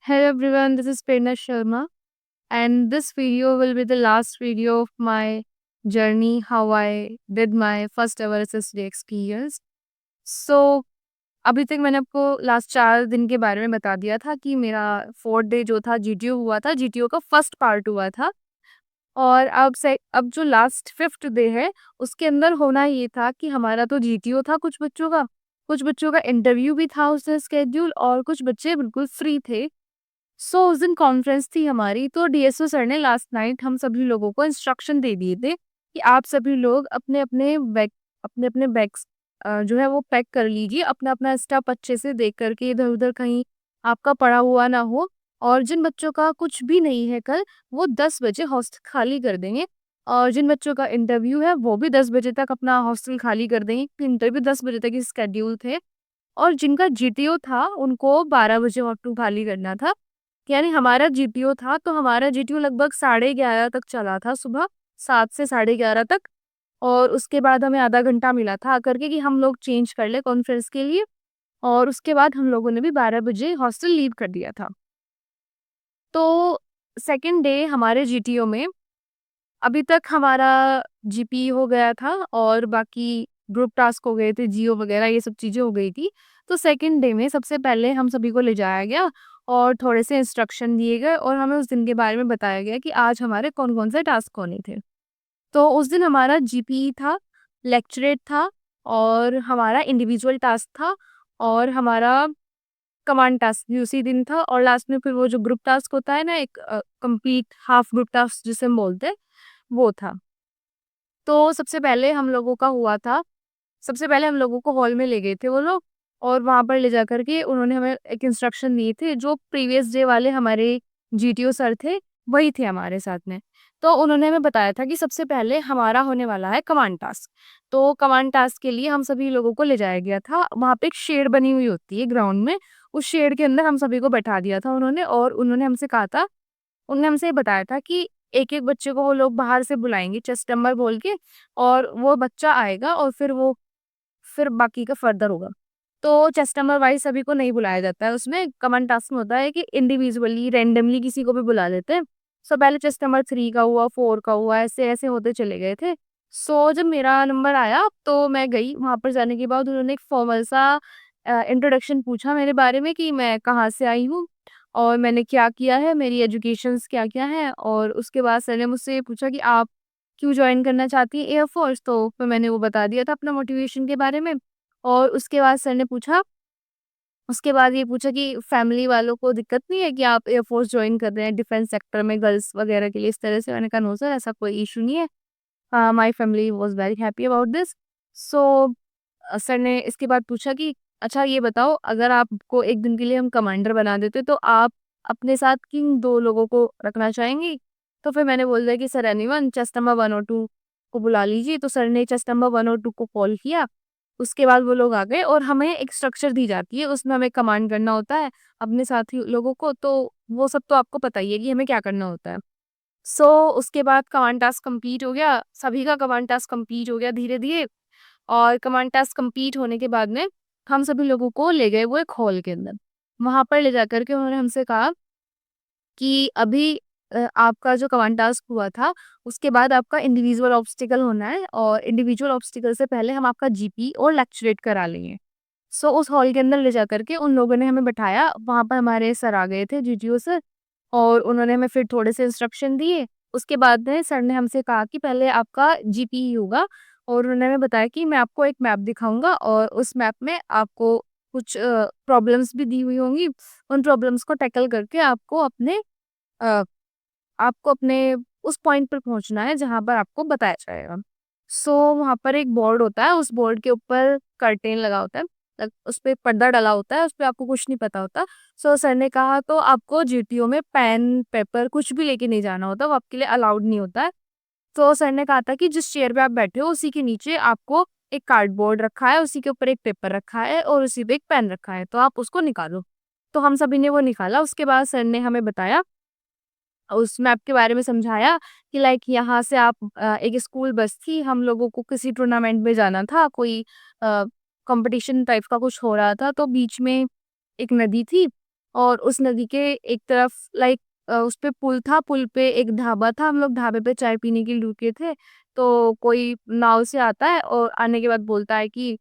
Hello everyone, this is Prerna Sharma, and this video will be the last video of my journey, how I did my first ever SSD experience. So, अभी तक मैंने आपको last 4 दिन के बारे में बता दिया था कि मेरा 4th डे जो था जीटीओ हुआ था, जीटीओ का फर्स्ट पार्ट हुआ था और अब जो लास्ट 5th डे है, उसके अंदर होना ये था कि हमारा तो जीटीओ था कुछ बच्चों का इंटरव्यू भी था उस दिन शेड्यूल और कुछ बच्चे बिल्कुल फ्री थे। उस दिन कॉन्फ्रेंस थी हमारी तो डीएसओ सर ने लास्ट नाइट हम सभी लोगों को इंस्ट्रक्शन दे दिए थे कि आप सभी लोग अपने बैग्स जो है वो पैक कर लीजिए, अपना अपना स्टफ अच्छे से देख करके इधर उधर कहीं आपका पड़ा हुआ ना हो। और जिन बच्चों का कुछ भी नहीं है कल, वो 10 बजे हॉस्टल खाली कर देंगे। और जिन बच्चों का इंटरव्यू है वो भी 10 बजे तक अपना हॉस्टल खाली कर देंगे। इंटरव्यू 10 बजे तक ही स्केड्यूल थे और जिनका जीटीओ था उनको 12 बजे हॉस्टल खाली करना था। यानी हमारा जीटीओ था तो हमारा जीटीओ लगभग 11:30 तक चला था, सुबह 7 से 11:30 तक। और उसके बाद हमें आधा घंटा मिला था आकर के कि हम लोग चेंज कर ले कॉन्फ्रेंस के लिए। और उसके बाद हम लोगों ने भी 12 बजे हॉस्टल लीव कर दिया था। तो सेकंड डे हमारे जीटीओ में अभी तक हमारा जीपी हो गया था और बाकी ग्रुप टास्क हो गए थे, जियो वगैरह ये सब चीज़ें हो गई थी। तो सेकंड डे में सबसे पहले हम सभी को ले जाया गया और थोड़े से इंस्ट्रक्शन दिए गए और हमें उस दिन के बारे में बताया गया कि आज हमारे कौन-कौन से टास्क होने थे। तो उस दिन हमारा जीपी था, लेक्चरेट था और हमारा इंडिविजुअल टास्क था और हमारा कमांड टास्क भी उसी दिन था और लास्ट में फिर वो जो ग्रुप टास्क होता है ना, एक कंप्लीट हाफ ग्रुप टास्क जिसे हम बोलते हैं, वो था। तो सबसे पहले हम लोगों को हॉल में ले गए थे वो लोग और वहाँ पर ले जाकर के उन्होंने हमें एक इंस्ट्रक्शन दिए थे, जो प्रीवियस डे वाले हमारे जीटीओ सर थे, वही थे हमारे साथ में। तो उन्होंने हमें बताया था कि सबसे पहले हमारा होने वाला है कमांड टास्क। तो कमांड टास्क के लिए हम सभी लोगों को ले जाया गया था। वहाँ पे एक शेड बनी हुई होती है ग्राउंड में, उस शेड के अंदर हम सभी को बैठा दिया था उन्होंने और उन्होंने हमसे ये बताया था कि एक-एक बच्चे को वो लोग बाहर से बुलाएँगे चेस्ट नंबर बोल के और वो बच्चा आएगा और फिर बाकी का फर्दर होगा। तो चेस्ट नंबर वाइज़ सभी को नहीं बुलाया जाता है उसमें, कमांड टास्क में होता है कि इंडिविजुअली रैंडमली किसी को भी बुला लेते हैं। सो पहले चेस्ट नंबर 3 का हुआ, 4 का हुआ, ऐसे-ऐसे होते चले गए थे। सो जब मेरा नंबर आया तो मैं गई, वहाँ पर जाने के बाद उन्होंने एक फॉर्मल सा इंट्रोडक्शन पूछा मेरे बारे में कि मैं कहाँ से आई हूँ और मैंने क्या किया है, मेरी एजुकेशंस क्या-क्या हैं। और उसके बाद सर ने मुझसे ये पूछा कि आप क्यों जॉइन करना चाहती हैं एयर फोर्स? तो फिर मैंने वो बता दिया था अपना मोटिवेशन के बारे में। और उसके बाद ये पूछा कि फैमिली वालों को दिक्कत नहीं है कि आप एयर फोर्स जॉइन कर रहे हैं डिफेंस सेक्टर में गर्ल्स वगैरह के लिए इस तरह से? मैंने कहा नो सर, ऐसा कोई इश्यू नहीं है। My family was very happy about this. So sir ने इसके बाद पूछा कि अच्छा ये बताओ, अगर आपको एक दिन के लिए हम कमांडर बना देते तो आप अपने साथ किन 2 लोगों को रखना चाहेंगी? तो फिर मैंने बोल दिया कि सर एनीवन, चेस्ट नंबर 1 और 2 को बुला लीजिए। तो सर ने चेस्ट नंबर 1 और 2 को कॉल किया। उसके बाद वो लोग आ गए और हमें एक स्ट्रक्चर दी जाती है, उसमें हमें कमांड करना होता है अपने साथी लोगों को, तो वो सब तो आपको पता ही है कि हमें क्या करना होता है। सो उसके बाद कमांड टास्क कंप्लीट हो गया, सभी का कमांड टास्क कंप्लीट हो गया धीरे-धीरे। और कमांड टास्क कंप्लीट होने के बाद में हम सभी लोगों को ले गए वो एक हॉल के अंदर। वहाँ पर ले जाकर के उन्होंने हमसे कहा कि अभी आपका जो कमांड टास्क हुआ था, उसके बाद आपका इंडिविजुअल ऑब्स्टिकल होना है और इंडिविजुअल ऑब्स्टिकल से पहले हम आपका जीपी और लेक्चरेट करा लेंगे। सो उस हॉल के अंदर ले जाकर के उन लोगों ने हमें बैठाया, वहाँ पर हमारे सर आ गए थे, जीटीओ सर। और उन्होंने हमें फिर थोड़े से इंस्ट्रक्शन दिए। उसके बाद में सर ने हमसे कहा कि पहले आपका जीपी ही होगा और उन्होंने हमें बताया कि मैं आपको एक मैप दिखाऊँगा और उस मैप में आपको कुछ प्रॉब्लम्स भी दी हुई होंगी। उन प्रॉब्लम्स को टैकल करके अ, आपको अपने उस पॉइंट पर पहुँचना है जहाँ पर आपको बताया जाएगा। सो वहाँ पर एक बोर्ड होता है, उस बोर्ड के ऊपर कर्टेन लगा होता है, उसपे पर्दा डला होता है, उसपे आपको कुछ नहीं पता होता। सो सर ने कहा तो आपको जीटीओ में पेन, पेपर कुछ भी लेके नहीं जाना होता, वो आपके लिए अलाउड नहीं होता है। तो सर ने कहा था कि जिस चेयर पे आप बैठे हो उसी के नीचे आपको एक कार्डबोर्ड रखा है, उसी के ऊपर एक पेपर रखा है और उसी पे एक पेन रखा है, तो आप उसको निकालो। तो हम सभी ने वो निकाला, उसके बाद सर ने हमें बताया, उस मैप के बारे में समझाया कि लाइक यहाँ से एक स्कूल बस थी, हम लोगों को किसी टूर्नामेंट में जाना था, कोई कंपटीशन टाइप का कुछ हो रहा था, तो बीच में एक नदी थी और उस नदी के एक तरफ लाइक उस पे पुल था, पुल पे एक ढाबा था, हम लोग ढाबे पे चाय पीने के लिए रुके थे। तो कोई नाव से आता है और आने के बाद बोलता है कि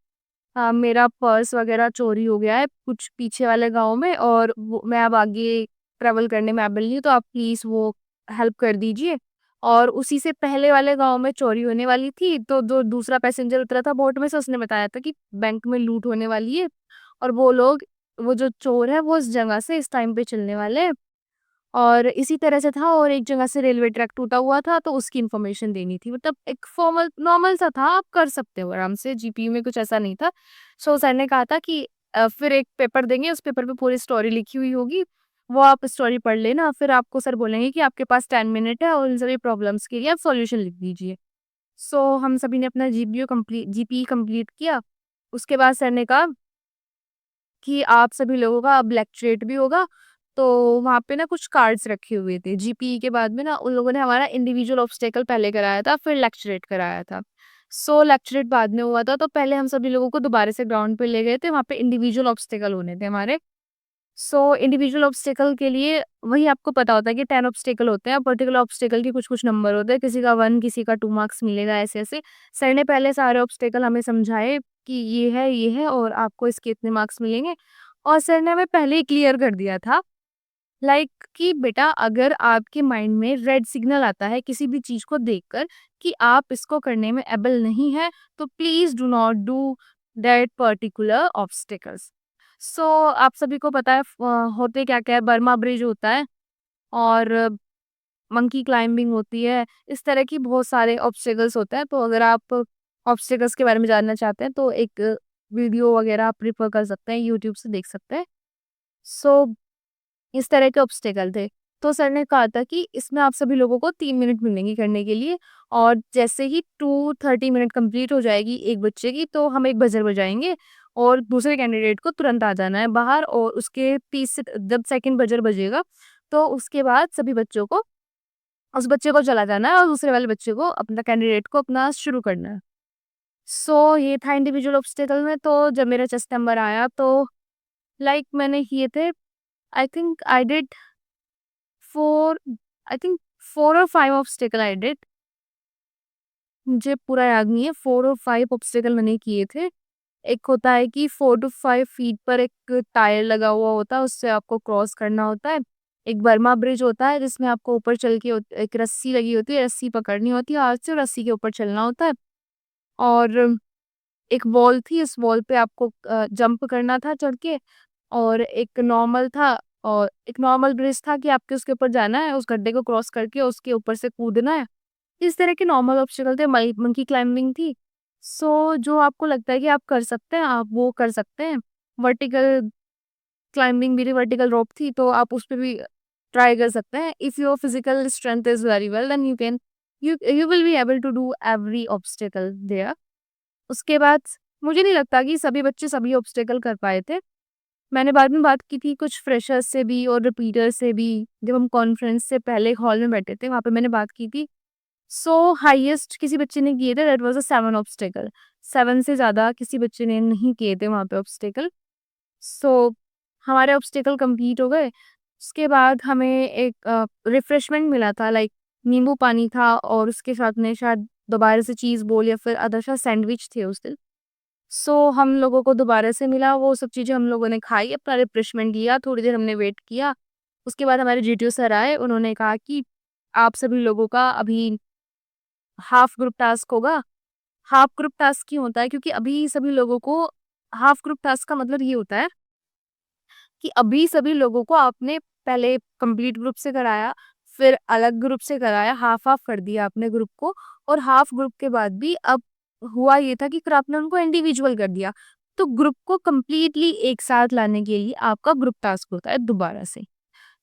मेरा पर्स वगैरह चोरी हो गया है कुछ पीछे वाले गाँव में, और मैं अब आगे ट्रैवल करने में एबल नहीं हूँ, तो आप प्लीज वो हेल्प कर दीजिए। और उसी से पहले वाले गाँव में चोरी होने वाली थी, तो जो दूसरा पैसेंजर उतरा था बोट में से, उसने बताया था कि बैंक में लूट होने वाली है, और वो जो चोर है वो इस जगह से इस टाइम पे चलने वाले हैं। और इसी तरह से था, और एक जगह से रेलवे ट्रैक टूटा हुआ था, तो उसकी इन्फॉर्मेशन देनी थी। मतलब एक फॉर्मल नॉर्मल सा था, आप कर सकते हो आराम से, जीपीयू में कुछ ऐसा नहीं था। सो सर ने कहा था कि फिर एक पेपर देंगे, उस पेपर पे पूरी स्टोरी लिखी हुई होगी, वो आप स्टोरी पढ़ लेना, फिर आपको सर बोलेंगे कि आपके पास 10 मिनट है और इन सभी प्रॉब्लम्स के लिए आप सॉल्यूशन लिख दीजिए। सो हम सभी ने अपना जीपीई कंप्लीट किया। उसके बाद सर ने कहा कि आप सभी लोगों का अब लेक्चरेट भी होगा। तो वहाँ पे ना कुछ कार्ड्स रखे हुए थे। जीपीई के बाद में ना उन लोगों ने हमारा इंडिविजुअल ऑब्स्टेकल पहले कराया था, फिर लेक्चरेट कराया था। सो लेक्चरेट बाद में हुआ था, तो पहले हम सभी लोगों को दोबारा से ग्राउंड पे ले गए थे, वहाँ पे इंडिविजुअल ऑब्स्टेकल होने थे हमारे। सो इंडिविजुअल ऑब्स्टेकल के लिए वही आपको पता होता है कि 10 ऑब्स्टेकल होते हैं, पर्टिकुलर ऑब्स्टेकल के कुछ-कुछ नंबर होते हैं, किसी का 1 किसी का 2 मार्क्स मिलेगा, ऐसे-ऐसे। सर ने पहले सारे ऑब्स्टेकल हमें समझाए कि ये है और आपको इसके इतने मार्क्स मिलेंगे, और सर ने हमें पहले ही क्लियर कर दिया था लाइक कि बेटा अगर आपके माइंड में रेड सिग्नल आता है किसी भी चीज़ को देखकर कि आप इसको करने में एबल नहीं है, तो please do not do that particular obstacles. So आप सभी को पता है होते क्या-क्या है, बर्मा ब्रिज होता है और मंकी क्लाइंबिंग होती है, इस तरह की बहुत सारे ऑब्स्टेकल्स होते हैं। तो अगर आप ऑब्स्टेकल्स के बारे में जानना चाहते हैं, तो एक वीडियो वगैरह आप प्रेफ़र कर सकते हैं, यूट्यूब से देख सकते हैं। सो इस तरह के ऑब्स्टेकल थे। तो सर ने कहा था कि इसमें आप सभी लोगों को 3 मिनट मिलेंगे करने के लिए, और जैसे ही 2:30 मिनट कंप्लीट हो जाएगी एक बच्चे की, तो हम एक बजर बजाएँगे और दूसरे कैंडिडेट को तुरंत आ जाना है बाहर, और उसके 30 से जब सेकंड बजर बजेगा, तो उसके बाद सभी बच्चों को उस बच्चे को चला जाना है और दूसरे वाले बच्चे को अपना कैंडिडेट को अपना शुरू करना है। सो ये था इंडिविजुअल ऑब्स्टेकल में। तो जब मेरा चेस्ट नंबर आया, तो लाइक मैंने किए थे, I think I did 4 I think 4 और 5 ऑब्स्टेकल आई डिड। मुझे पूरा याद नहीं है, 4 और 5 ऑब्स्टेकल मैंने किए थे। एक होता है कि 4 टू 5 फीट पर एक टायर लगा हुआ होता है, उससे आपको क्रॉस करना होता है। एक बर्मा ब्रिज होता है जिसमें आपको ऊपर चल के एक रस्सी लगी होती है, रस्सी पकड़नी होती है हाथ से और रस्सी के ऊपर चलना होता है। और एक वॉल थी, उस वॉल पे आपको जंप करना था चढ़ के, और एक नॉर्मल ब्रिज था कि आपके उसके ऊपर जाना है, उस गड्ढे को क्रॉस करके उसके ऊपर से कूदना है। इस तरह के नॉर्मल ऑब्स्टेकल थे, मंकी क्लाइंबिंग थी। सो जो आपको लगता है कि आप कर सकते हैं, आप वो कर सकते हैं। वर्टिकल क्लाइंबिंग मेरी वर्टिकल रोप थी, तो आप उस पे भी ट्राई कर सकते हैं। If your physical strength is very well, then you you will be able to do every obstacle there. उसके बाद मुझे नहीं लगता कि सभी बच्चे सभी ऑब्स्टेकल कर पाए थे। मैंने बाद में बात की थी कुछ फ्रेशर्स से भी और रिपीटर्स से भी, जब हम कॉन्फ्रेंस से पहले हॉल में बैठे थे, वहाँ पे मैंने बात की थी। सो हाईएस्ट किसी बच्चे ने किए थे, दैट वाज़ अ 7 ऑब्स्टेकल। 7 से ज़्यादा किसी बच्चे ने नहीं किए थे वहाँ पे ऑब्स्टेकल। सो हमारे ऑब्स्टेकल कंप्लीट हो गए। उसके बाद हमें एक रिफ्रेशमेंट मिला था, लाइक नींबू पानी था और उसके साथ में शायद दोबारा से चीज़ बोल या फिर अदर शायद सैंडविच थे उस दिन। सो हम लोगों को दोबारा से मिला, वो सब चीज़ें हम लोगों ने खाई, अपना रिफ्रेशमेंट लिया, थोड़ी देर हमने वेट किया। उसके बाद हमारे जीटीओ सर आए, उन्होंने कहा कि आप सभी लोगों का अभी हाफ ग्रुप टास्क होगा। हाफ ग्रुप टास्क क्यों होता है? क्योंकि अभी सभी लोगों को हाफ ग्रुप टास्क का मतलब ये होता है कि अभी सभी लोगों को आपने पहले कंप्लीट ग्रुप से कराया, फिर अलग ग्रुप से कराया, हाफ-हाफ कर दिया आपने ग्रुप को, और हाफ ग्रुप के बाद भी अब हुआ ये था कि फिर आपने उनको इंडिविजुअल कर दिया। तो ग्रुप को कंप्लीटली एक साथ लाने के लिए आपका ग्रुप टास्क होता है दोबारा से।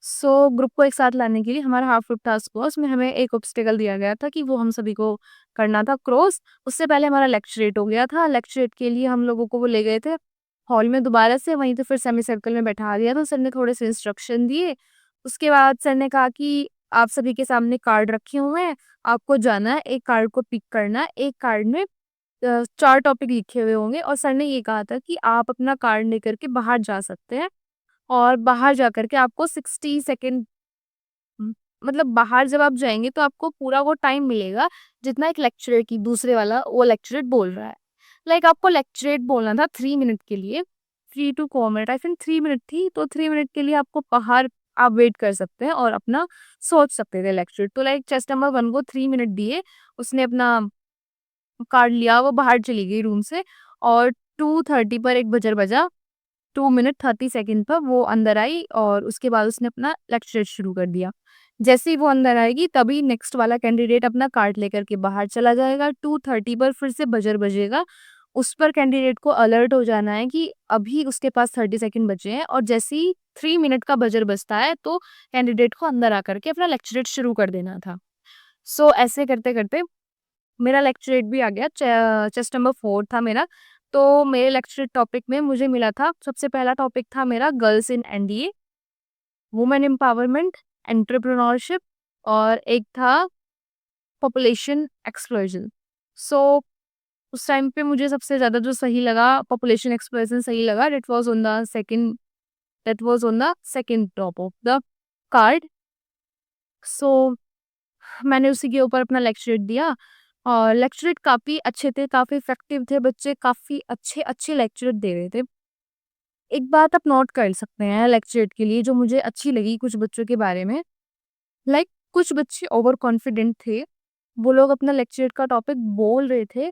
सो ग्रुप को एक साथ लाने के लिए हमारा हाफ ग्रुप टास्क हुआ, उसमें हमें एक ऑब्स्टेकल दिया गया था कि वो हम सभी को करना था क्रॉस। उससे पहले हमारा लेक्चरेट हो गया था, लेक्चरेट के लिए हम लोगों को वो ले गए थे हॉल में दोबारा से, वहीं पे फिर सेमी सर्कल में बैठा दिया, तो सर ने थोड़े से इंस्ट्रक्शन दिए। उसके बाद सर ने कहा कि आप सभी के सामने कार्ड रखे हुए हैं, आपको जाना है, एक कार्ड को पिक करना है, एक कार्ड में 4 टॉपिक लिखे हुए होंगे, और सर ने ये कहा था कि आप अपना कार्ड लेकर के बाहर जा सकते हैं। और बाहर जा कर के आपको 60 सेकंड मतलब बाहर जब आप जाएँगे तो आपको पूरा वो टाइम मिलेगा जितना एक लेक्चरर की दूसरे वाला वो लेक्चरर बोल रहा है। लाइक आपको लेक्चरेट बोलना था 3 मिनट के लिए, 3 to 4 minute I think 3 minute थी, तो 3 मिनट के लिए आपको बाहर आप वेट कर सकते हैं और अपना सोच सकते थे लेक्चर। तो लाइक चेस्ट नंबर 1 को 3 मिनट दिए, उसने अपना कार्ड लिया, वो बाहर चली गई रूम से और 2:30 पर एक बजर बजा, 2 मिनट 30 सेकंड पर वो अंदर आई और उसके बाद उसने अपना लेक्चर शुरू कर दिया। जैसे ही वो अंदर आएगी तभी नेक्स्ट वाला कैंडिडेट अपना कार्ड लेकर के बाहर चला जाएगा, 2:30 पर फिर से बजर बजेगा। उस पर कैंडिडेट को अलर्ट हो जाना है कि अभी उसके पास 30 सेकंड बचे हैं और जैसे ही 3 मिनट का बजर बजता है तो कैंडिडेट को अंदर आकर के अपना लेक्चरेट शुरू कर देना था। सो ऐसे करते-करते मेरा लेक्चरेट भी आ गया, चेस्ट नंबर 4 था मेरा। तो मेरे लेक्चरेट टॉपिक में मुझे मिला था, सबसे पहला टॉपिक था मेरा girls in NDA, women empowerment, entrepreneurship और एक था पॉपुलेशन एक्सप्लोजन। सो उस टाइम पे मुझे सबसे ज़्यादा जो सही लगा पॉपुलेशन एक्सप्लोजन सही लगा, that was on the second top of the card. So मैंने उसी के ऊपर अपना लेक्चरेट दिया और लेक्चरेट काफ़ी अच्छे थे, काफ़ी इफ़ेक्टिव थे, बच्चे काफ़ी अच्छे-अच्छे लेक्चरेट दे रहे थे। एक बात आप नोट कर सकते हैं लेक्चरेट के लिए जो मुझे अच्छी लगी कुछ बच्चों के बारे में, लाइक कुछ बच्चे ओवर कॉन्फिडेंट थे, वो लोग अपना लेक्चरेट का टॉपिक बोल रहे थे,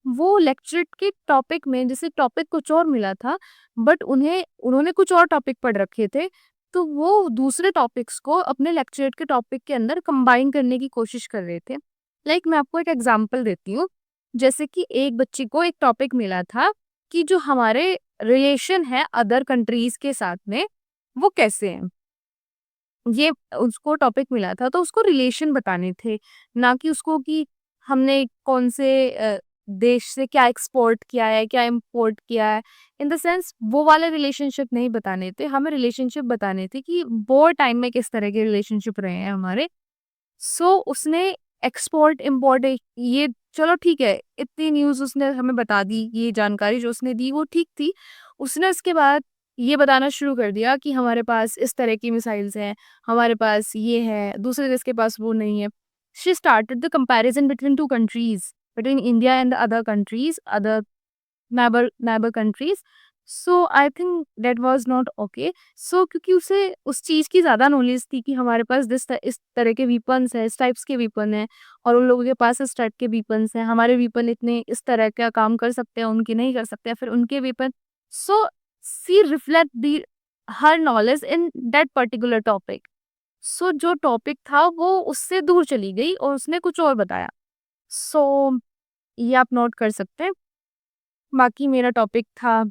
वो लेक्चरेट के टॉपिक में जैसे टॉपिक कुछ और मिला था, बट उन्होंने कुछ और टॉपिक पढ़ रखे थे, तो वो दूसरे टॉपिक्स को अपने लेक्चरेट के टॉपिक के अंदर कंबाइन करने की कोशिश कर रहे थे। लाइक मैं आपको एक एग्जांपल देती हूँ, जैसे कि एक बच्ची को एक टॉपिक मिला था कि जो हमारे रिलेशन है अदर कंट्रीज के साथ में, वो कैसे हैं? ये उसको टॉपिक मिला था तो उसको रिलेशन बताने थे, ना कि उसको कि हमने कौन से देश से क्या एक्सपोर्ट किया है, क्या इम्पोर्ट किया है। इन द सेंस वो वाले रिलेशनशिप नहीं बताने थे, हमें रिलेशनशिप बताने थे कि वो टाइम में किस तरह के रिलेशनशिप रहे हैं हमारे। सो उसने एक्सपोर्ट इम्पोर्ट ये चलो ठीक है, इतनी न्यूज़ उसने हमें बता दी, ये जानकारी जो उसने दी वो ठीक थी। उसने उसके बाद ये बताना शुरू कर दिया कि हमारे पास इस तरह की मिसाइल्स हैं, हमारे पास ये है, दूसरे देश के पास वो नहीं है। She started the comparison between 2 countries, between India and the other countries, other neighbour countries. So I think that was not okay. So क्योंकि उसे उस चीज़ की ज़्यादा नॉलेज थी कि हमारे पास इस तरह के वेपन्स हैं, इस टाइप्स के वेपन हैं और उन लोगों के पास इस टाइप के वेपन्स हैं। हमारे वेपन इतने इस तरह का काम कर सकते हैं, उनके नहीं कर सकते, या फिर उनके weapon. So she reflect the her knowledge in that particular topic. So जो टॉपिक था वो उससे दूर चली गई और उसने कुछ और बताया। सो ये आप नोट कर सकते हैं। बाकी मेरा टॉपिक था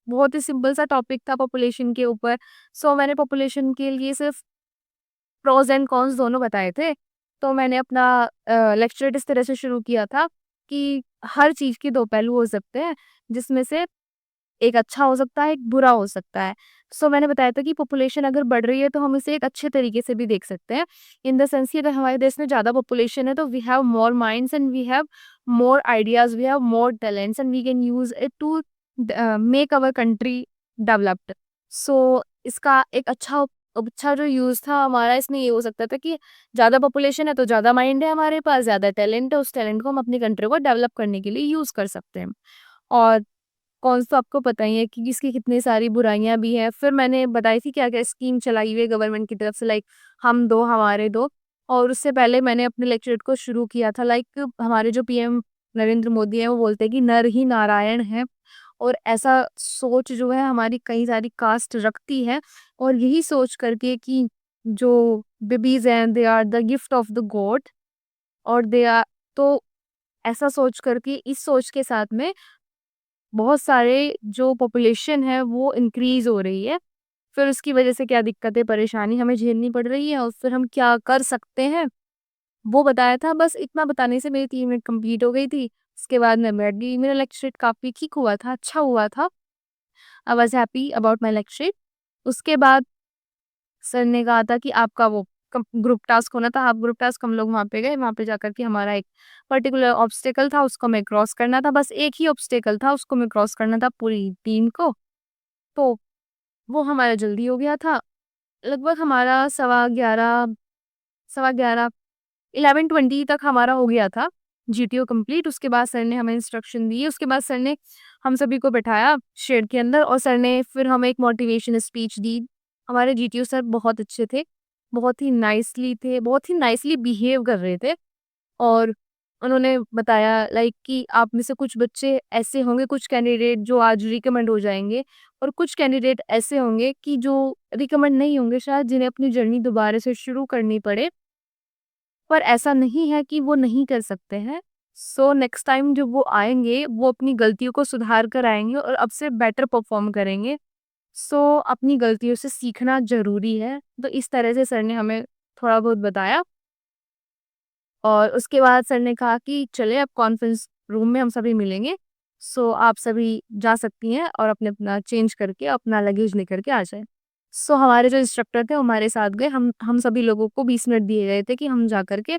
बहुत ही सिंपल सा टॉपिक था पॉपुलेशन के ऊपर। सो मैंने पॉपुलेशन के लिए सिर्फ प्रोज़ एंड कॉन्स दोनों बताए थे। तो मैंने अपना लेक्चर इस तरह से शुरू किया था कि हर चीज़ के 2 पहलू हो सकते हैं, जिसमें से एक अच्छा हो सकता है, एक बुरा हो सकता है। सो मैंने बताया था कि पॉपुलेशन अगर बढ़ रही है तो हम इसे एक अच्छे तरीके से भी देख सकते हैं। इन द सेंस कि अगर हमारे देश में ज़्यादा पॉपुलेशन है तो we have more minds and we have more ideas, we have more talents and we can use it to make our country developed. So इसका एक अच्छा जो यूज़ था हमारा इसमें ये हो सकता था कि ज़्यादा पॉपुलेशन है तो ज़्यादा माइंड है हमारे पास, ज़्यादा टैलेंट है, उस टैलेंट को हम अपनी कंट्री को डेवलप करने के लिए यूज़ कर सकते हैं। और कॉन्स तो आपको पता ही है कि इसकी कितनी सारी बुराइयाँ भी हैं। फिर मैंने बताई थी क्या-क्या स्कीम चलाई हुई है गवर्नमेंट की तरफ से, लाइक हम दो हमारे दो। और उससे पहले मैंने अपने लेक्चर को शुरू किया था, लाइक हमारे जो पीएम नरेंद्र मोदी हैं वो बोलते हैं कि नर ही नारायण हैं और ऐसा सोच जो है हमारी कई सारी कास्ट रखती है और यही सोच करके कि जो बेबीज़ हैं they are the gift of the god और दे आर, तो ऐसा सोच करके इस सोच के साथ में बहुत सारे जो पॉपुलेशन है वो इंक्रीज़ हो रही है। फिर उसकी वजह से क्या दिक्कतें, परेशानी हमें झेलनी पड़ रही है और फिर हम क्या कर सकते हैं, वो बताया था। बस इतना बताने से मेरी 3 मिनट कंप्लीट हो गई थी। उसके बाद मैं बैठ गई। मेरा लेक्चर काफ़ी ठीक हुआ था, अच्छा हुआ था। I was happy about my lecture. उसके बाद सर ने कहा था कि आपका वो ग्रुप टास्क होना था, हाफ ग्रुप टास्क। हम लोग वहाँ पे गए, वहाँ पे जाकर के हमारा एक पर्टिकुलर ऑब्स्टेकल था, उसको हमें क्रॉस करना था। बस एक ही ऑब्स्टेकल था, उसको हमें क्रॉस करना था पूरी टीम को। तो वो हमारा जल्दी हो गया था। लगभग हमारा सवा 11 11:20 तक हमारा हो गया था जीटीओ कंप्लीट। उसके बाद सर ने हमें इंस्ट्रक्शन दी, उसके बाद सर ने हम सभी को बैठाया शेड के अंदर और सर ने फिर हमें एक मोटिवेशन स्पीच दी। हमारे जीटीओ सर बहुत अच्छे थे, बहुत ही नाइसली बिहेव कर रहे थे और उन्होंने बताया लाइक कि आप में से कुछ बच्चे ऐसे होंगे, कुछ कैंडिडेट जो आज रिकमेंड हो जाएँगे और कुछ कैंडिडेट ऐसे होंगे कि जो रिकमेंड नहीं होंगे शायद, जिन्हें अपनी जर्नी दोबारा से शुरू करनी पड़े। पर ऐसा नहीं है कि वो नहीं कर सकते हैं। सो नेक्स्ट टाइम जब वो आएँगे, वो अपनी गलतियों को सुधार कर आएँगे और अब से बेटर परफ़ॉर्म करेंगे। सो अपनी गलतियों से सीखना ज़रूरी है। तो इस तरह से सर ने हमें थोड़ा बहुत बताया और उसके बाद सर ने कहा कि चलिए अब कॉन्फ्रेंस रूम में हम सभी मिलेंगे। सो आप सभी जा सकती हैं और अपना चेंज करके अपना लगेज लेकर के आ जाएँ। सो हमारे जो इंस्ट्रक्टर थे वो हमारे साथ गए। हम सभी लोगों को 20 मिनट दिए गए थे कि हम जा कर के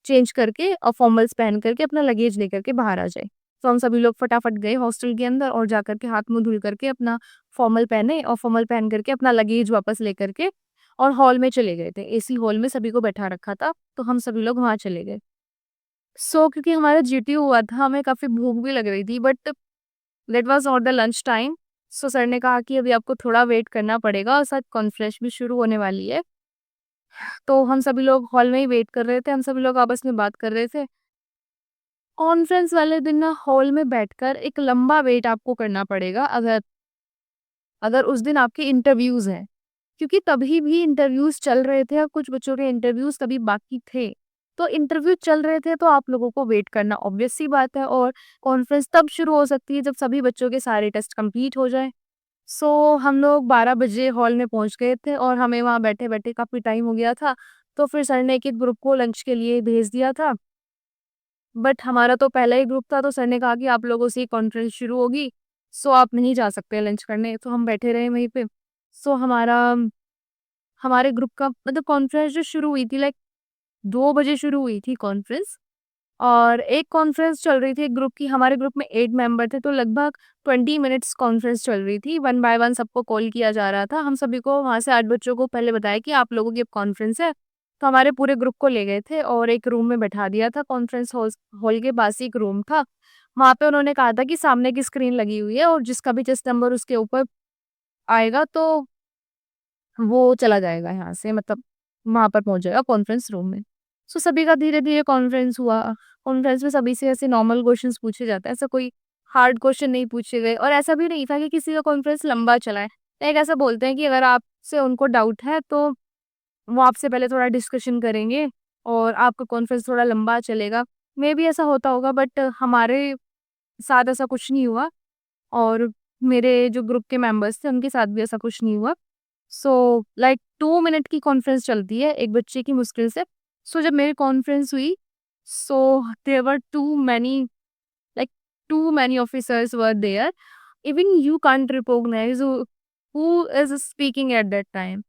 चेंज करके और फॉर्मल्स पहन करके अपना लगेज लेकर के बाहर आ जाएँ। तो हम सभी लोग फटाफट गए हॉस्टल के अंदर और जाकर के हाथ-मुँह धुल करके अपना फॉर्मल पहने और फॉर्मल पहन करके अपना लगेज वापस लेकर के और हॉल में चले गए थे। एसी हॉल में सभी को बैठा रखा था, तो हम सभी लोग वहाँ चले गए। क्योंकि हमारा जीटीयू हुआ था, हमें काफ़ी भूख भी लग रही थी but that was not the lunch time. Sir ने कहा कि अभी आपको थोड़ा वेट करना पड़ेगा और शायद कॉन्फ्रेंस भी शुरू होने वाली है। तो हम सभी लोग हॉल में ही वेट कर रहे थे, हम सभी लोग आपस में बात कर रहे थे। कॉन्फ्रेंस वाले दिन ना हॉल में बैठकर एक लंबा वेट आपको करना पड़ेगा अगर अगर उस दिन आपके इंटरव्यूज़ हैं। क्योंकि तभी भी इंटरव्यूज़ चल रहे थे और कुछ बच्चों के इंटरव्यूज़ तभी बाकी थे। तो इंटरव्यू चल रहे थे तो आप लोगों को वेट करना ऑब्वियस सी बात है और कॉन्फ्रेंस तब शुरू हो सकती है जब सभी बच्चों के सारे टेस्ट कंप्लीट हो जाएँ। हम लोग 12 बजे हॉल में पहुँच गए थे और हमें वहाँ बैठे-बैठे काफ़ी टाइम हो गया था। तो फिर सर ने एक-एक ग्रुप को लंच के लिए भेज दिया था। बट हमारा तो पहला ही ग्रुप था तो सर ने कहा कि आप लोगों से ही कॉन्फ्रेंस शुरू होगी, सो आप नहीं जा सकते लंच करने। तो हम बैठे रहे वहीं पे। सो हमारा हमारे ग्रुप का मतलब कॉन्फ्रेंस जो शुरू हुई थी लाइक 2 बजे शुरू हुई थी कॉन्फ्रेंस और एक कॉन्फ्रेंस चल रही थी एक ग्रुप की। हमारे ग्रुप में 8 मेंबर थे तो लगभग 20 मिनट्स कॉन्फ्रेंस चल रही थी। वन बाय वन सबको कॉल किया जा रहा था। हम सभी को वहाँ से 8 बच्चों को पहले बताया कि आप लोगों की अब कॉन्फ्रेंस है। तो हमारे पूरे ग्रुप को ले गए थे और एक रूम में बैठा दिया था। कॉन्फ्रेंस हॉल के पास ही एक रूम था। वहाँ पे उन्होंने कहा था कि सामने की स्क्रीन लगी हुई है और जिसका भी जस्ट नंबर उसके ऊपर आएगा तो वो चला जाएगा यहाँ से, मतलब वहाँ पर पहुँच जाएगा कॉन्फ्रेंस रूम में। सभी का धीरे-धीरे कॉन्फ्रेंस हुआ। कॉन्फ्रेंस में सभी से ऐसे नॉर्मल क्वेश्चंस पूछे जाते हैं, ऐसा कोई हार्ड क्वेश्चन नहीं पूछे गए और ऐसा भी नहीं था कि किसी का कॉन्फ्रेंस लंबा चला है। लाइक ऐसा बोलते हैं कि अगर आपसे उनको डाउट है तो वो आपसे पहले थोड़ा डिस्कशन करेंगे और आपका कॉन्फ्रेंस थोड़ा लंबा चलेगा। मेबी ऐसा होता होगा बट हमारे साथ ऐसा कुछ नहीं हुआ और मेरे जो ग्रुप के मेंबर्स थे उनके साथ भी ऐसा कुछ नहीं हुआ। लाइक 2 मिनट की कॉन्फ्रेंस चलती है एक बच्चे की मुश्किल से। जब मेरी कॉन्फ्रेंस हुई so there were too many like too many officers were there. Even you can't recognise who is speaking at that time.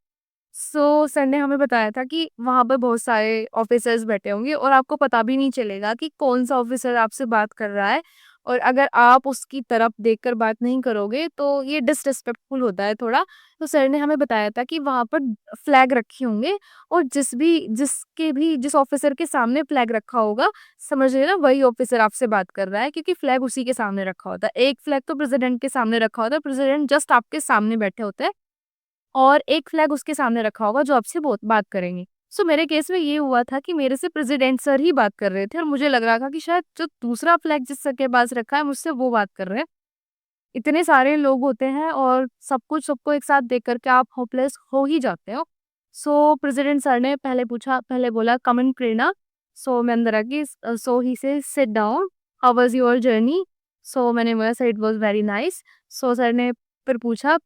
Sir ने हमें बताया था कि वहाँ पर बहुत सारे ऑफिसर्स बैठे होंगे और आपको पता भी नहीं चलेगा कि कौन-सा ऑफिसर आपसे बात कर रहा है और अगर आप उसकी तरफ देखकर बात नहीं करोगे तो ये डिसरिस्पेक्टफुल होता है थोड़ा। तो सर ने हमें बताया था कि वहाँ पर फ्लैग रखे होंगे और जिस ऑफिसर के सामने फ्लैग रखा होगा, समझ लेना वही ऑफिसर आपसे बात कर रहा है क्योंकि फ्लैग उसी के सामने रखा होता है। एक फ्लैग तो प्रेज़िडेंट के सामने रखा होता है, प्रेज़िडेंट जस्ट आपके सामने बैठे होते हैं। और एक फ्लैग उसके सामने रखा होगा जो आपसे बोत बात करेंगे। मेरे केस में ये हुआ था कि मेरे से प्रेज़िडेंट सर ही बात कर रहे थे और मुझे लग रहा था कि शायद जो दूसरा फ्लैग जिस सर के पास रखा है मुझसे वो बात कर रहे हैं। इतने सारे लोग होते हैं और सब कुछ सबको एक साथ देख कर के आप होपलेस हो ही जाते हो। प्रेज़िडेंट सर ने पहले बोला कम इन प्रेरणा। मैं अंदर आ गई। He said sit down, how was your journey? मैंने बोला sir it was very nice. Sir ने फिर पूछा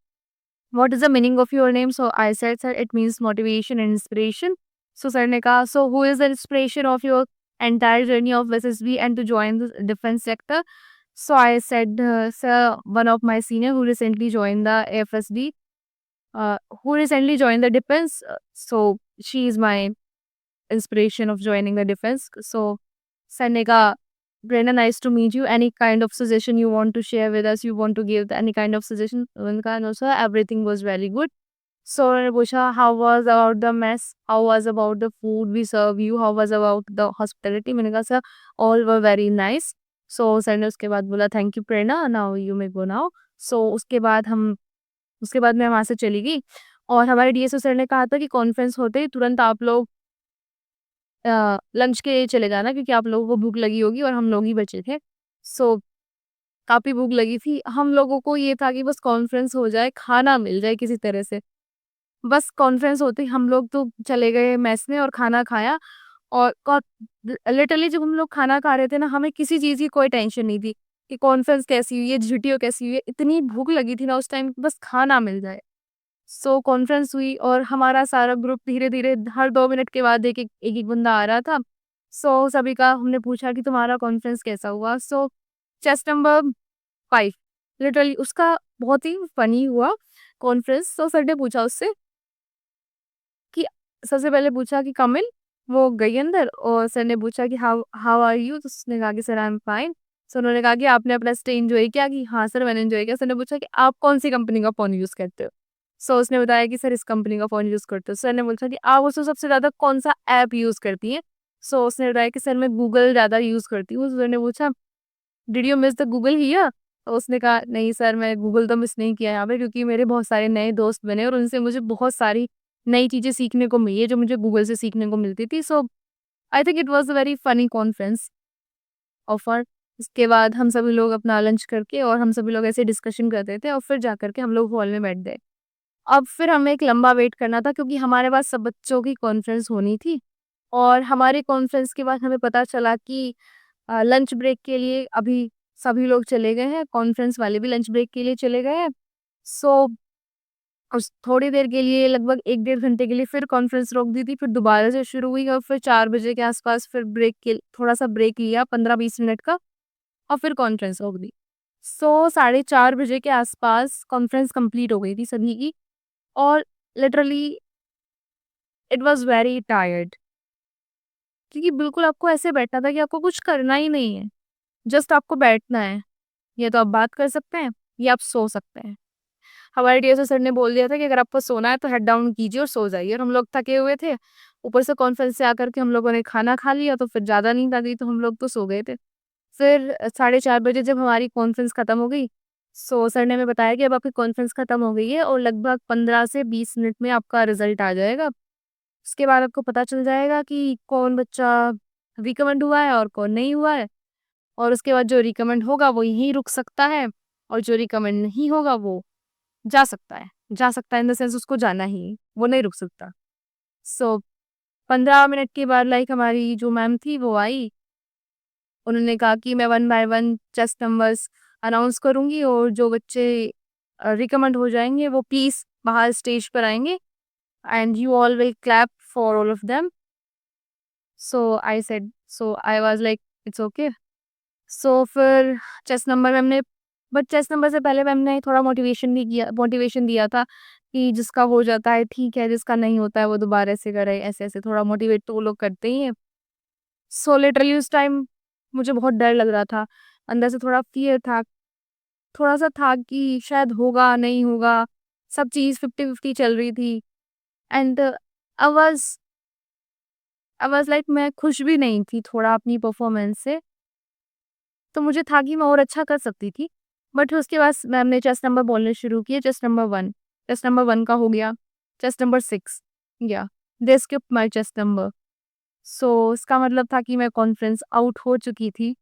what is the meaning of your name? I said, sir, it means motivation and inspiration. Sir ने कहा, so who is the inspiration of your entire journey of SSB and to join the defense sector? I said, sir, one of my senior who recently joined the AFSD, who recently joined the defense. She is my inspiration of joining the defense. Sir ने कहा, Brenda, nice to meet you. Any kind of suggestion you want to share with us? You want to give any kind of suggestion? मैंने कहा, no sir, everything was very good. So उन्होंने पूछा, how was about the mess? How was about the food we serve you? How was about the hospitality? मैंने कहा sir, all were very nice. So sir ने उसके बाद बोला, thank you Prerna, now you may go now. So उसके बाद मैं वहाँ से चली गई और हमारे डीएसओ सर ने कहा था कि कॉन्फ्रेंस होते ही तुरंत आप लोग लंच के लिए चले जाना, क्योंकि आप लोगों को भूख लगी होगी और हम लोग ही बचे थे। सो काफ़ी भूख लगी थी। हम लोगों को ये था कि बस कॉन्फ्रेंस हो जाए, खाना मिल जाए किसी तरह से। बस कॉन्फ्रेंस होते ही हम लोग तो चले गए मेस में और खाना खाया और लिटरली जब हम लोग खाना खा रहे थे ना, हमें किसी चीज़ की कोई टेंशन नहीं थी कि कॉन्फ्रेंस कैसी हुई है, छुट्टियाँ कैसी हुई है। इतनी भूख लगी थी ना उस टाइम, बस खाना मिल जाए। सो कॉन्फ्रेंस हुई और हमारा सारा ग्रुप धीरे-धीरे हर 2 मिनट के बाद एक-एक बंदा आ रहा था। सो सभी का हमने पूछा कि तुम्हारा कॉन्फ्रेंस कैसा हुआ? सो चेस नंबर 5 लिटरली उसका बहुत ही फनी हुआ कॉन्फ्रेंस। सो सर ने पूछा उससे कि सबसे पहले पूछा कि कम इन, वो गई अंदर और सर ने पूछा कि हाउ हाउ आर यू? तो उसने कहा कि सर आई एम फाइन। सो उन्होंने कहा कि आपने अपना स्टे एन्जॉय किया? कि हाँ सर मैंने एन्जॉय किया। सर ने पूछा कि आप कौन-सी कंपनी का फ़ोन यूज़ करते हो? सो उसने बताया कि सर इस कंपनी का फ़ोन यूज़ करते हो। सर ने पूछा कि आप उसमें सबसे ज़्यादा कौन-सा ऐप यूज़ करती हैं? सो उसने बताया कि सर मैं गूगल ज़्यादा यूज़ करती हूँ। सर ने पूछा did you miss the Google here? तो उसने कहा नहीं सर मैं गूगल तो मिस नहीं किया यहाँ पे, क्योंकि मेरे बहुत सारे नए दोस्त बने और उनसे मुझे बहुत सारी नई चीज़ें सीखने को मिली है जो मुझे गूगल से सीखने को मिलती थी। So I think it was a very funny conference offer. इसके बाद हम सभी लोग अपना लंच करके और हम सभी लोग ऐसे डिस्कशन करते थे और फिर जाकर के हम लोग हॉल में बैठ गए। अब फिर हमें एक लंबा वेट करना था, क्योंकि हमारे पास सब बच्चों की कॉन्फ्रेंस होनी थी और हमारी कॉन्फ्रेंस के बाद हमें पता चला कि लंच ब्रेक के लिए अभी सभी लोग चले गए हैं, कॉन्फ्रेंस वाले भी लंच ब्रेक के लिए चले गए हैं। सो उस थोड़ी देर के लिए लगभग 1 डेढ़ घंटे के लिए फिर कॉन्फ्रेंस रोक दी थी, फिर दोबारा से शुरू हुई और फिर 4 बजे के आस-पास फिर ब्रेक के थोड़ा-सा ब्रेक लिया 15-20 मिनट का और फिर कॉन्फ्रेंस रोक दी। सो साढ़े 4 बजे के आस-पास कॉन्फ्रेंस कंप्लीट हो गई थी सभी की और literally it was very tired, क्योंकि बिल्कुल आपको ऐसे बैठना था कि आपको कुछ करना ही नहीं है, जस्ट आपको बैठना है। या तो आप बात कर सकते हैं या आप सो सकते हैं। हमारे टीएसर सर ने बोल दिया था कि अगर आपको सोना है तो हेड डाउन कीजिए और सो जाइए, और हम लोग थके हुए थे। ऊपर से कॉन्फ्रेंस से आकर के हम लोगों ने खाना खा लिया तो फिर ज़्यादा नींद आ गई तो हम लोग तो सो गए थे। फिर साढ़े 4 बजे जब हमारी कॉन्फ्रेंस खत्म हो गई, सो सर ने हमें बताया कि अब आपकी कॉन्फ्रेंस खत्म हो गई है और लगभग 15 से 20 मिनट में आपका रिजल्ट आ जाएगा। उसके बाद आपको पता चल जाएगा कि कौन बच्चा रिकमेंड हुआ है और कौन नहीं हुआ है। और उसके बाद जो रिकमेंड होगा वो यहीं रुक सकता है और जो रिकमेंड नहीं होगा वो जा सकता है। जा सकता है इन द सेंस उसको जाना ही है, वो नहीं रुक सकता। सो 15 मिनट के बाद लाइक हमारी जो मैम थी वो आई। उन्होंने कहा कि मैं one by one chess numbers announce करूँगी और जो बच्चे रिकमेंड हो जाएँगे वो प्लीज़ बाहर स्टेज पर आएँगे and you all will clap for all of them. So I was like it's okay. So फिर चेस नंबर मैम ने बट चेस नंबर से पहले मैम ने थोड़ा मोटिवेशन दिया था कि जिसका हो जाता है ठीक है, जिसका नहीं होता है वो दोबारा से करे, ऐसे-ऐसे थोड़ा मोटिवेट तो वो लोग करते ही हैं। सो लिटरली उस टाइम मुझे बहुत डर लग रहा था। अंदर से थोड़ा फ़ियर था, थोड़ा-सा था कि शायद होगा, नहीं होगा, सब चीज़ 50-50 चल रही थी एंड आई वाज़ लाइक मैं खुश भी नहीं थी थोड़ा अपनी परफ़ॉर्मेंस से। तो मुझे था कि मैं और अच्छा कर सकती थी। बट उसके बाद मैम ने चेस नंबर बोलने शुरू किए, चेस नंबर 1, चेस नंबर 1 का हो गया, चेस नंबर 6 या दे स्किप्ड माय चेस नंबर। सो इसका मतलब था कि मैं कॉन्फ्रेंस आउट हो चुकी थी।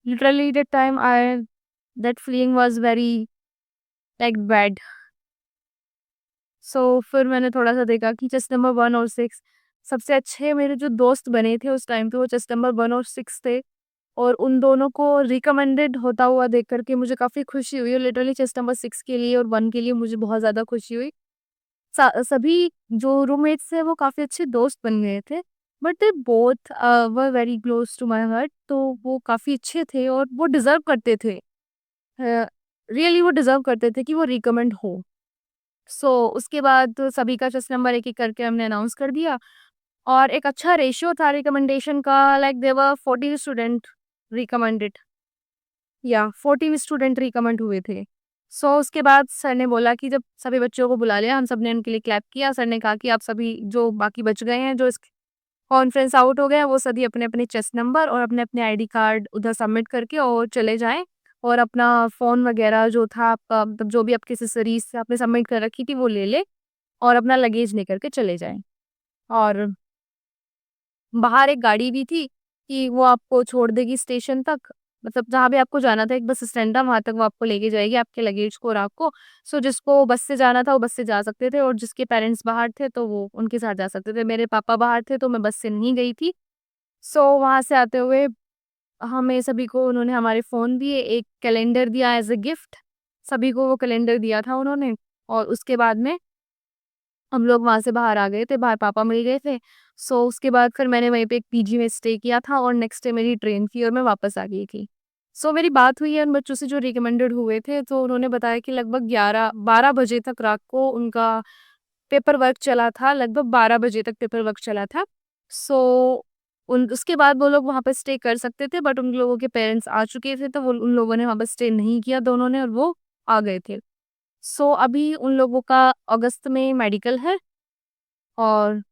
Literally that time I that feeling was very like bad. So फिर मैंने थोड़ा-सा देखा कि चेस नंबर 1 और 6 सबसे अच्छे मेरे जो दोस्त बने थे उस टाइम पे वो चेस नंबर 1 और 6 थे। और उन दोनों को रिकमेंडेड होता हुआ देख कर के मुझे काफ़ी खुशी हुई और लिटरली चेस नंबर 6 के लिए और 1 के लिए मुझे बहुत ज़्यादा खुशी हुई। सभी जो रूममेट्स थे वो काफ़ी अच्छे दोस्त बन गए थे। But they both were very close to my heart, तो वो काफ़ी अच्छे थे और वो डिज़र्व करते थे। रियली वो डिज़र्व करते थे कि वो रिकमेंड हो। सो उसके बाद तो सभी का चेस नंबर एक-एक करके हमने अनाउंस कर दिया और एक अच्छा रेशियो था रिकमेंडेशन का, like there were 40 student recommended, या 14 स्टूडेंट रिकमेंड हुए थे। सो उसके बाद सर ने बोला कि जब सभी बच्चों को बुला लिया, हम सबने उनके लिए क्लैप किया। सर ने कहा कि आप सभी जो बाकी बच गए हैं, जो इस कॉन्फ्रेंस आउट हो गए हैं, वो सभी अपने-अपने चेस्ट नंबर और अपने-अपने आईडी कार्ड उधर सबमिट करके और चले जाएँ, और अपना फ़ोन वगैरह जो था आपका, मतलब जो भी आपकी एक्सेसरीज़ आपने सबमिट कर रखी थी, वो ले लें और अपना लगेज लेकर के चले जाएँ। और बाहर एक गाड़ी भी थी कि वो आपको छोड़ देगी स्टेशन तक, मतलब जहाँ भी आपको जाना था, एक बस स्टैंड था, वहाँ तक वो आपको लेके जाएगी, आपके लगेज को और आपको। सो जिसको बस से जाना था, वो बस से जा सकते थे, और जिसके पेरेंट्स बाहर थे, तो वो उनके साथ जा सकते थे। मेरे पापा बाहर थे, तो मैं बस से नहीं गई थी। सो वहाँ से आते हुए हमें सभी को उन्होंने हमारे फ़ोन दिए, एक कैलेंडर दिया एज़ अ गिफ्ट, सभी को वो कैलेंडर दिया था उन्होंने। और उसके बाद में हम लोग वहाँ से बाहर आ गए थे, बाहर पापा मिल गए थे। सो उसके बाद फिर मैंने वहीं पे एक पीजी में स्टे किया था, और नेक्स्ट डे मेरी ट्रेन थी और मैं वापस आ गई थी। सो मेरी बात हुई है उन बच्चों से जो रिकमेंडेड हुए थे, तो उन्होंने बताया कि लगभग 11-12 बजे तक रात को उनका पेपर वर्क चला था, लगभग 12 बजे तक पेपर वर्क चला था। सो उन उसके बाद वो लोग वहाँ पे स्टे कर सकते थे, बट उन लोगों के पेरेंट्स आ चुके थे, तो वो उन लोगों ने वहाँ पे स्टे नहीं किया दोनों ने, और वो आ गए थे। सो अभी उन लोगों का अगस्त में मेडिकल है, और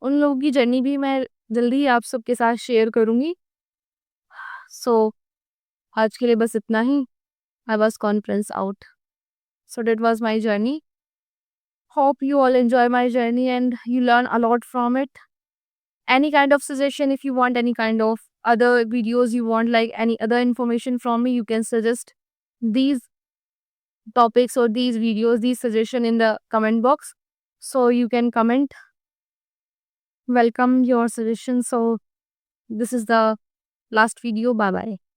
उन लोगों की जर्नी भी मैं जल्दी ही आप सबके साथ शेयर करूँगी। सो आज के लिए बस इतना ही। I was conference out. So that was my journey. Hope you all enjoy my journey and you learn a lot from it. Any kind of suggestion, if you want any kind of other videos, you want like any other information from me, you can suggest these topics or these videos, these suggestion in the comment box. So you can comment. Welcome your suggestions. So this is the last video. Bye bye.